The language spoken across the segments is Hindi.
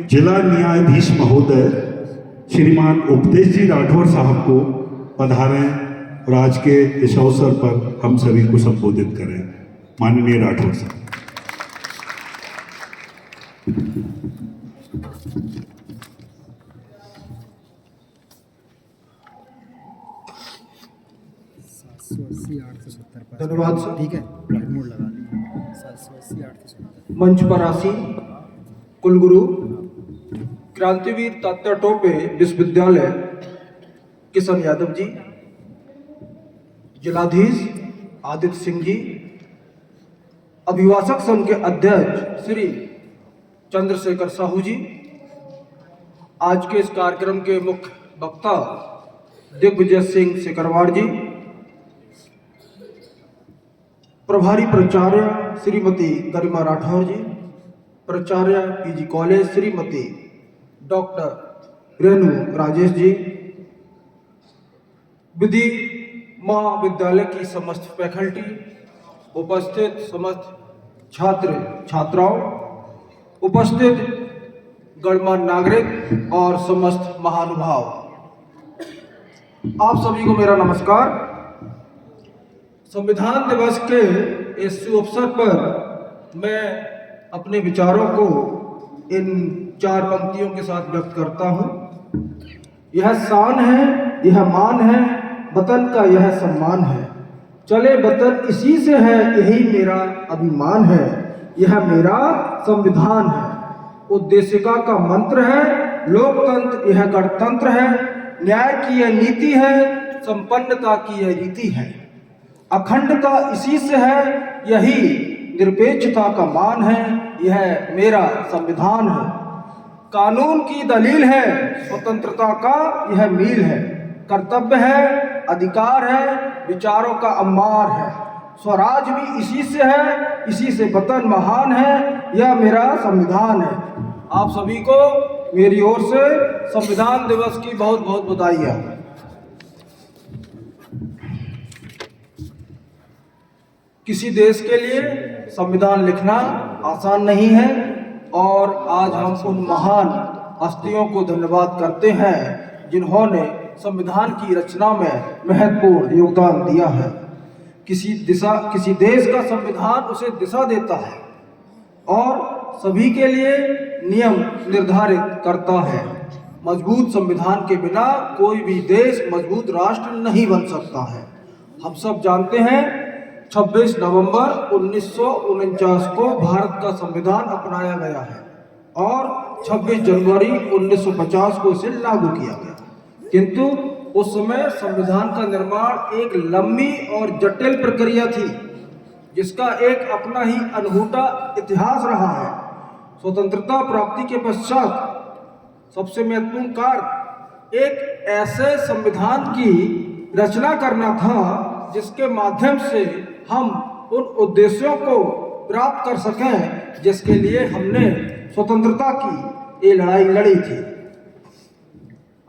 जिला न्यायाधीश महोदय श्रीमान उपदेश जी राठौर साहब को पधारें और आज के इस अवसर पर हम सभी को संबोधित करें। माननीय राठौर साहब। धन्यवाद सर। ठीक है, मोड लगा लीजिए 780 870। मंच पर आसीन कुलगुरु क्रांतिवीर तात्या टोपे विश्वविद्यालय किशन यादव जी, जिलाधीश आदित्य सिंह जी, अभिभाषक संघ के अध्यक्ष श्री चंद्रशेखर साहू जी, आज के इस कार्यक्रम के मुख्य वक्ता दिग्विजय सिंह सिकरवार जी, प्रभारी प्राचार्य श्रीमती गरिमा राठौर जी, प्राचार्य PG college Shrimati doctor Renu Rajesh ji, विधि महाविद्यालय की समस्त फैकल्टी, उपस्थित समस्त छात्र छात्राओं, उपस्थित गणमान्य नागरिक और समस्त महानुभाव, आप सभी को मेरा नमस्कार। संविधान दिवस के इस शुभ अवसर पर मैं अपने विचारों को इन 4 पंक्तियों के साथ व्यक्त करता हूं। यह शान है, यह मान है, वतन का यह सम्मान है, चले वतन इसी से है, यही मेरा अभिमान है, यह मेरा संविधान है, उद्देशिका का मंत्र है, लोकतंत्र यह गणतंत्र है, न्याय की यह नीति है, संपन्नता की यह रीति है, अखंडता इसी से है, यही निरपेक्षता का मान है, यह मेरा संविधान है, कानून की दलील है, स्वतंत्रता का यह मील है, कर्तव्य है, अधिकार है, विचारों का अम्मार है, स्वराज भी इसी से है, इसी से वतन महान है, यह मेरा संविधान है। आप सभी को मेरी ओर से संविधान दिवस की बहुत बहुत बधाई। किसी देश के लिए संविधान लिखना आसान नहीं है और आज हम उन महान हस्तियों को धन्यवाद करते हैं जिन्होंने संविधान की रचना में महत्वपूर्ण योगदान दिया है। किसी देश का संविधान उसे दिशा देता है और सभी के लिए नियम निर्धारित करता है। मजबूत संविधान के बिना कोई भी देश मजबूत राष्ट्र नहीं बन सकता है। हम सब जानते हैं 26 नवंबर 1949 को भारत का संविधान अपनाया गया है और 26 जनवरी 1950 को इसे लागू किया गया, किंतु उस समय संविधान का निर्माण एक लंबी और जटिल प्रक्रिया थी जिसका एक अपना ही अनूठा इतिहास रहा है। स्वतंत्रता प्राप्ति के पश्चात सबसे महत्वपूर्ण कार्य एक ऐसे संविधान की रचना करना था जिसके माध्यम से हम उन उद्देश्यों को प्राप्त कर सकें जिसके लिए हमने स्वतंत्रता की ये लड़ाई लड़ी थी।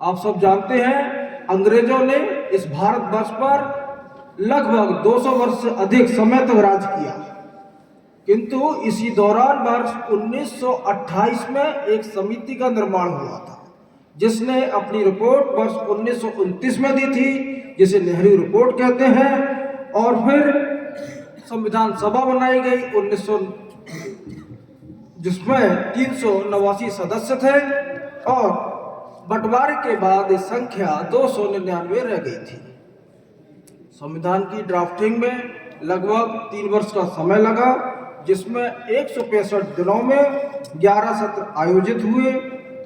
आप सब जानते हैं अंग्रेजों ने इस भारतवर्ष पर लगभग 200 वर्ष से अधिक समय तक राज किया, किंतु इसी दौरान वर्ष 1928 में एक समिति का निर्माण हुआ था जिसने अपनी रिपोर्ट वर्ष 1929 में दी थी, जिसे नेहरू रिपोर्ट कहते हैं, और फिर संविधान सभा बनाई गई 1900 जिसमें 389 सदस्य थे और बंटवारे के बाद ये संख्या 299 रह गई थी। संविधान की ड्राफ्टिंग में लगभग 3 वर्ष का समय लगा, जिसमें 165 दिनों में 11 सत्र आयोजित हुए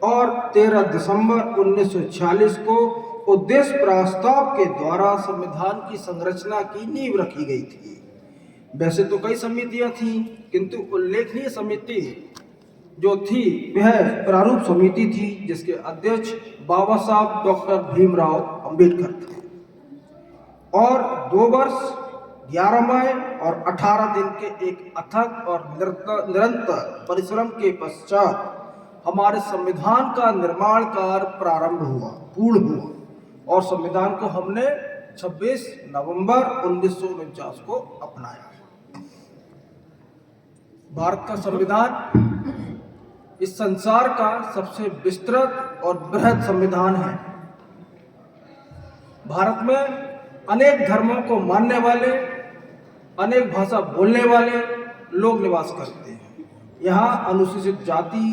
और 13 दिसंबर 1946 को उद्देश्य प्रस्ताव के द्वारा संविधान की संरचना की नींव रखी गई थी। वैसे तो कई समितियां थीं, किंतु उल्लेखनीय समिति जो थी वह प्रारूप समिति थी जिसके अध्यक्ष बाबा साहब डॉक्टर भीमराव अंबेडकर थे और 2 वर्ष 11 मई और 18 दिन के एक अथक और निरंतर परिश्रम के पश्चात हमारे संविधान का निर्माण कार्य प्रारंभ हुआ, पूर्ण हुआ और संविधान को हमने 26 नवंबर 1949 को अपनाया। भारत का संविधान इस संसार का सबसे विस्तृत और बृहद संविधान है। भारत में अनेक धर्मों को मानने वाले, अनेक भाषा बोलने वाले लोग निवास करते हैं। यहाँ अनुसूचित जाति,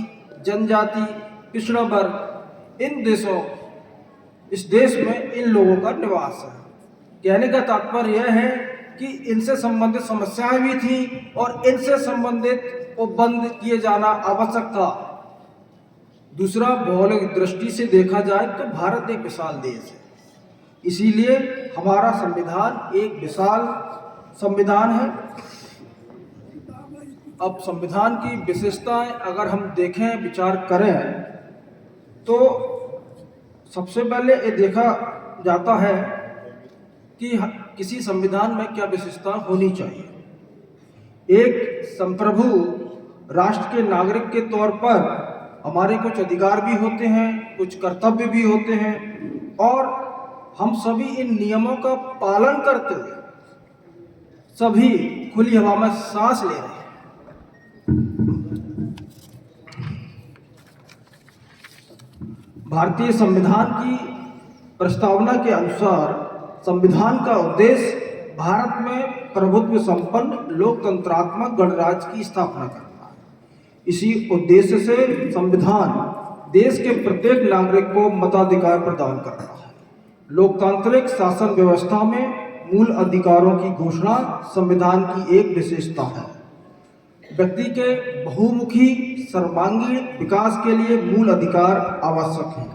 जनजाति, पिछड़ा वर्ग, इस देश में इन लोगों का निवास है। कहने का तात्पर्य यह है कि इनसे संबंधित समस्याएं भी थी और इनसे संबंधित को बंद किए जाना आवश्यक था। दूसरा, भौगोलिक दृष्टि से देखा जाए तो भारत एक विशाल देश है, इसीलिए हमारा संविधान एक विशाल संविधान है। अब संविधान की विशेषताएं अगर हम देखें, विचार करें, तो सबसे पहले ये देखा जाता है कि किसी संविधान में क्या विशेषता होनी चाहिए। एक संप्रभु राष्ट्र के नागरिक के तौर पर हमारे कुछ अधिकार भी होते हैं, कुछ कर्तव्य भी होते हैं, और हम सभी इन नियमों का पालन करते हुए सभी खुली हवा में सांस ले रहे हैं। भारतीय संविधान की प्रस्तावना के अनुसार संविधान का उद्देश्य भारत में प्रभुत्व संपन्न लोकतंत्रात्मक गणराज्य की स्थापना करना है। इसी उद्देश्य से संविधान देश के प्रत्येक नागरिक को मताधिकार प्रदान करता है। लोकतांत्रिक शासन व्यवस्था में मूल अधिकारों की घोषणा संविधान की एक विशेषता है। व्यक्ति के बहुमुखी सर्वांगीण विकास के लिए मूल अधिकार आवश्यक है।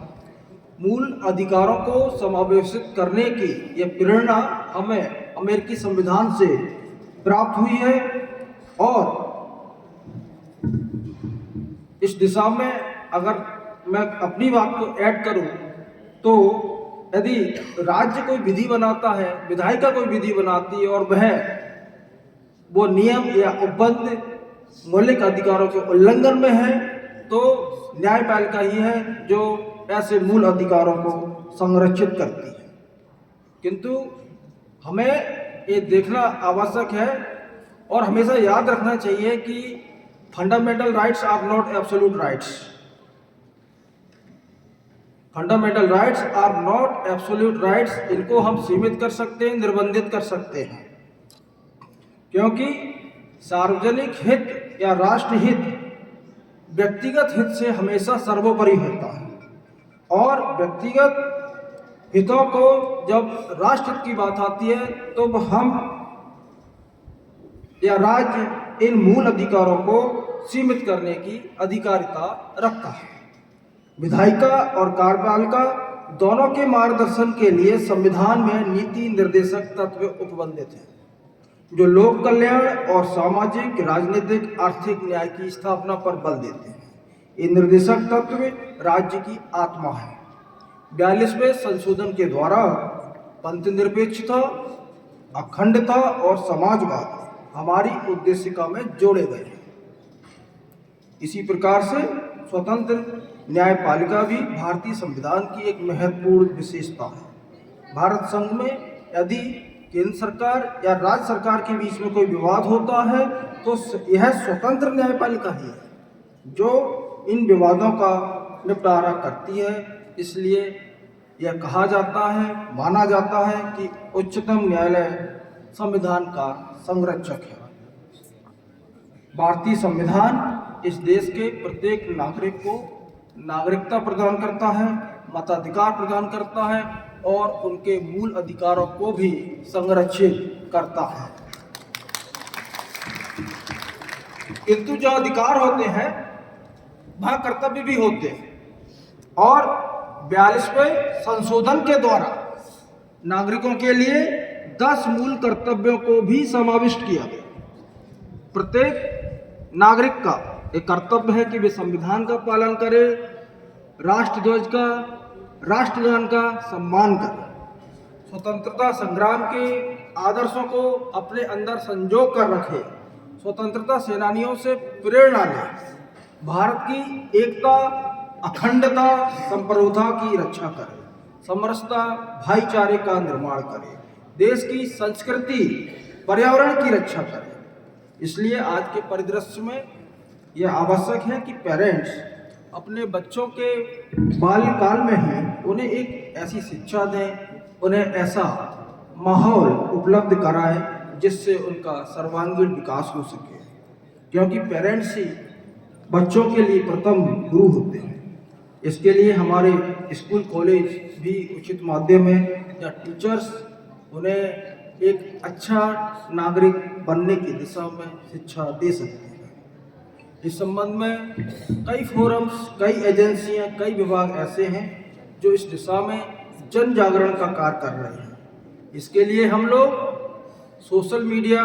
मूल अधिकारों को समावेशित करने की यह प्रेरणा हमें अमेरिकी संविधान से प्राप्त हुई है, और इस दिशा में अगर मैं अपनी बात को ऐड करूं तो यदि राज्य कोई विधि बनाता है, विधायिका कोई विधि बनाती है और वो नियम या उपबंध मौलिक अधिकारों के उल्लंघन में है, तो न्यायपालिका ही है जो ऐसे मूल अधिकारों को संरक्षित करती है। किंतु हमें ये देखना आवश्यक है और हमेशा याद रखना चाहिए कि fundamental rights are not absolute rights. Fundamental rights are not absolute rights. इनको हम सीमित कर सकते हैं, निर्बंधित कर सकते हैं, क्योंकि सार्वजनिक हित या राष्ट्र हित व्यक्तिगत हित से हमेशा सर्वोपरि होता है, और व्यक्तिगत हितों को जब राष्ट्र हित की बात आती है तो हम या राज्य इन मूल अधिकारों को सीमित करने की अधिकारिता रखता है। विधायिका और कार्यपालिका दोनों के मार्गदर्शन के लिए संविधान में नीति निर्देशक तत्व उपबंधित हैं, जो लोक कल्याण और सामाजिक, राजनीतिक, आर्थिक न्याय की स्थापना पर बल देते हैं। ये निर्देशक तत्व राज्य की आत्मा है। 42वें संशोधन के द्वारा पंथ निरपेक्षता, अखंडता और समाजवाद हमारी उद्देशिका में जोड़े गए हैं। इसी प्रकार से स्वतंत्र न्यायपालिका भी भारतीय संविधान की एक महत्वपूर्ण विशेषता है। भारत संघ में यदि केंद्र सरकार या राज्य सरकार के बीच में कोई विवाद होता है तो यह स्वतंत्र न्यायपालिका ही है जो इन विवादों का निपटारा करती है। इसलिए यह कहा जाता है, माना जाता है कि उच्चतम न्यायालय संविधान का संरक्षक है। भारतीय संविधान इस देश के प्रत्येक नागरिक को नागरिकता प्रदान करता है, मताधिकार प्रदान करता है और उनके मूल अधिकारों को भी संरक्षित करता है। किंतु जो अधिकार होते हैं वहाँ कर्तव्य भी होते हैं, और 42वें संशोधन के द्वारा नागरिकों के लिए 10 मूल कर्तव्यों को भी समाविष्ट किया गया। प्रत्येक नागरिक का एक कर्तव्य है कि वे संविधान का पालन करे, राष्ट्रध्वज का, राष्ट्रगान का सम्मान करे, स्वतंत्रता संग्राम के आदर्शों को अपने अंदर संजो कर रखे, स्वतंत्रता सेनानियों से प्रेरणा ले, भारत की एकता, अखंडता, संप्रभुता की रक्षा करे, समरसता, भाईचारे का निर्माण करे, देश की संस्कृति, पर्यावरण की रक्षा करे। इसलिए आज के परिदृश्य में यह आवश्यक है कि पेरेंट्स अपने बच्चों के बाल्यकाल में ही उन्हें एक ऐसी शिक्षा दें, उन्हें ऐसा माहौल उपलब्ध कराएं जिससे उनका सर्वांगीण विकास हो सके, क्योंकि पेरेंट्स ही बच्चों के लिए प्रथम गुरु होते हैं। इसके लिए हमारे स्कूल कॉलेज भी उचित माध्यम है या टीचर्स उन्हें एक अच्छा नागरिक बनने की दिशा में शिक्षा दे सकते हैं। इस संबंध में कई फोरम्स, कई एजेंसियां, कई विभाग ऐसे हैं जो इस दिशा में जन जागरण का कार्य कर रहे हैं। इसके लिए हम लोग सोशल मीडिया,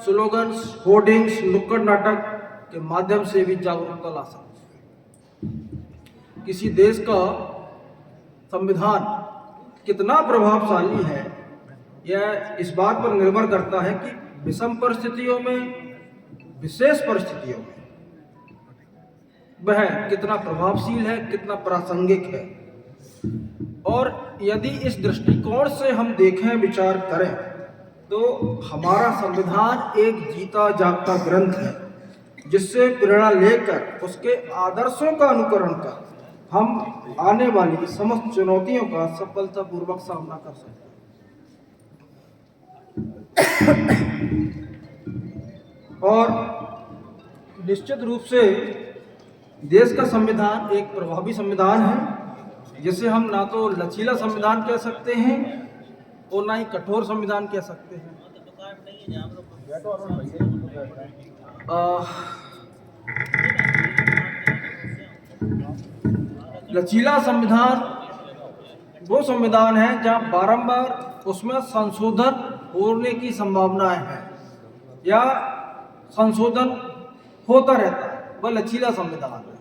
स्लोगन्स, होर्डिंग्स, नुक्कड़ नाटक के माध्यम से भी जागरूकता ला सकते हैं। किसी देश का संविधान कितना प्रभावशाली है यह इस बात पर निर्भर करता है कि विषम परिस्थितियों में, विशेष परिस्थितियों में वह कितना प्रभावशील है, कितना प्रासंगिक है। और यदि इस दृष्टिकोण से हम देखें, विचार करें, तो हमारा संविधान एक जीता जागता ग्रंथ है जिससे प्रेरणा लेकर उसके आदर्शों का अनुकरण कर हम आने वाली समस्त चुनौतियों का सफलतापूर्वक सामना कर सकते हैं। और निश्चित रूप से देश का संविधान एक प्रभावी संविधान है जिसे हम ना तो लचीला संविधान कह सकते हैं और ना ही कठोर संविधान कह सकते हैं। लचीला संविधान वो संविधान है जहाँ बारंबार उसमें संशोधन होने की संभावनाएं हैं या संशोधन होता रहता है, वह लचीला संविधान है।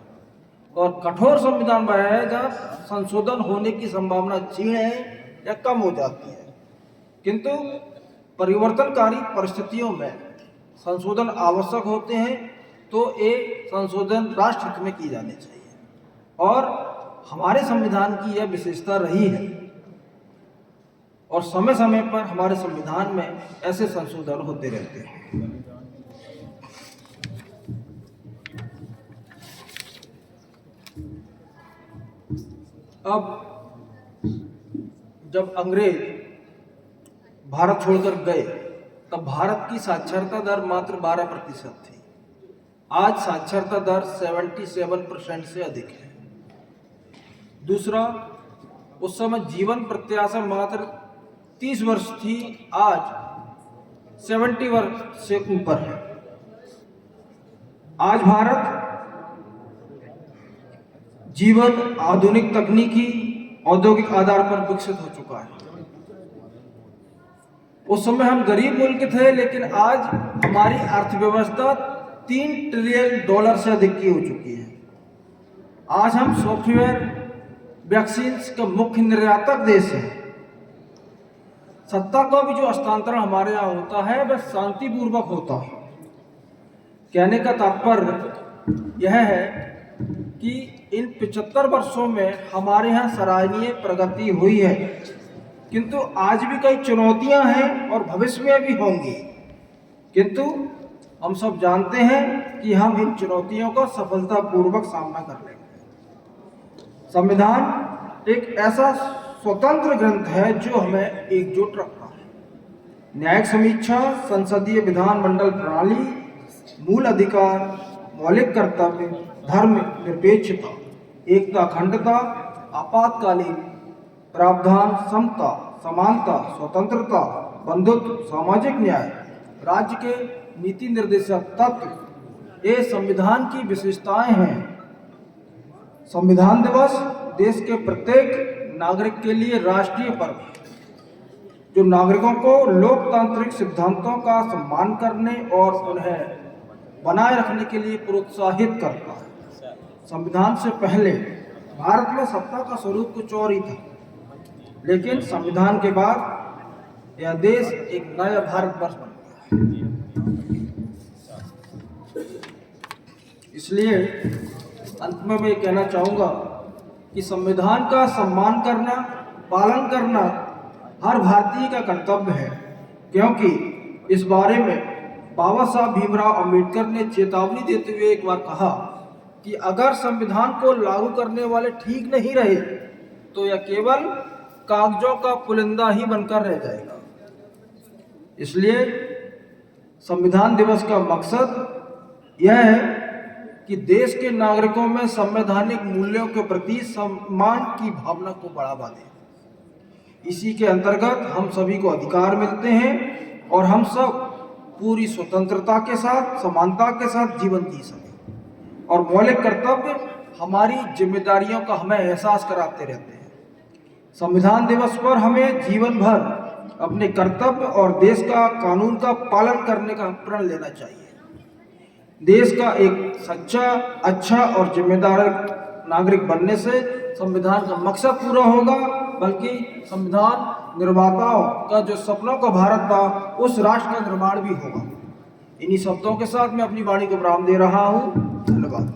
और कठोर संविधान वह है जहाँ संशोधन होने की संभावना क्षीण है या कम हो जाती है, किंतु परिवर्तनकारी परिस्थितियों में संशोधन आवश्यक होते हैं तो ये संशोधन राष्ट्र हित में किए जाने चाहिए। और हमारे संविधान की यह विशेषता रही है और समय समय पर हमारे संविधान में ऐसे संशोधन होते रहते हैं। अब जब अंग्रेज भारत छोड़कर गए तब भारत की साक्षरता दर मात्र 12% थी। आज साक्षरता दर 77% से अधिक है। दूसरा, उस समय जीवन प्रत्याशा मात्र 30 वर्ष थी, आज 70 वर्ष से ऊपर है। आज भारत जीवन आधुनिक तकनीकी औद्योगिक आधार पर विकसित हो चुका है। उस समय हम गरीब मुल्क थे, लेकिन आज हमारी अर्थव्यवस्था $3 ट्रिलियन से अधिक की हो चुकी है। आज हम सॉफ्टवेयर, वैक्सीन का मुख्य निर्यातक देश है। सत्ता का भी जो हस्तांतरण हमारे यहाँ होता है वह शांतिपूर्वक होता है। कहने का तात्पर्य यह है कि इन 75 वर्षों में हमारे यहाँ सराहनीय प्रगति हुई है, किंतु आज भी कई चुनौतियां हैं और भविष्य में भी होंगी, किंतु हम सब जानते हैं कि हम इन चुनौतियों का सफलतापूर्वक सामना कर लेंगे। संविधान एक ऐसा स्वतंत्र ग्रंथ है जो हमें एकजुट रखता है। न्यायिक समीक्षा, संसदीय विधानमंडल प्रणाली, मूल अधिकार, मौलिक कर्तव्य, धर्म निरपेक्षता, एकता अखंडता, आपातकालीन प्रावधान, समता, समानता, स्वतंत्रता, बंधुत्व, सामाजिक न्याय, राज्य के नीति निर्देशक तत्व, ये संविधान की विशेषताएं हैं। संविधान दिवस देश के प्रत्येक नागरिक के लिए राष्ट्रीय पर्व है जो नागरिकों को लोकतांत्रिक सिद्धांतों का सम्मान करने और उन्हें बनाए रखने के लिए प्रोत्साहित करता है। संविधान से पहले भारत में सत्ता का स्वरूप कुछ और ही था, लेकिन संविधान के बाद यह देश एक नया भारतवर्ष बन गया। इसलिए अंत में मैं कहना चाहूँगा कि संविधान का सम्मान करना, पालन करना हर भारतीय का कर्तव्य है, क्योंकि इस बारे में बाबा साहब भीमराव अंबेडकर ने चेतावनी देते हुए एक बार कहा कि अगर संविधान को लागू करने वाले ठीक नहीं रहे तो यह केवल कागजों का पुलिंदा ही बनकर रह जाएगा। इसलिए संविधान दिवस का मकसद यह है कि देश के नागरिकों में संवैधानिक मूल्यों के प्रति सम्मान की भावना को बढ़ावा दें। इसी के अंतर्गत हम सभी को अधिकार मिलते हैं और हम सब पूरी स्वतंत्रता के साथ, समानता के साथ जीवन जी सकें और मौलिक कर्तव्य हमारी जिम्मेदारियों का हमें एहसास कराते रहते हैं। संविधान दिवस पर हमें जीवन भर अपने कर्तव्य और देश का कानून का पालन करने का प्रण लेना चाहिए। देश का एक सच्चा, अच्छा और जिम्मेदार नागरिक बनने से संविधान का मकसद पूरा होगा, बल्कि संविधान निर्माताओं का जो सपनों का भारत था उस राष्ट्र का निर्माण भी होगा। इन्हीं शब्दों के साथ मैं अपनी वाणी को विराम दे रहा हूँ। धन्यवाद।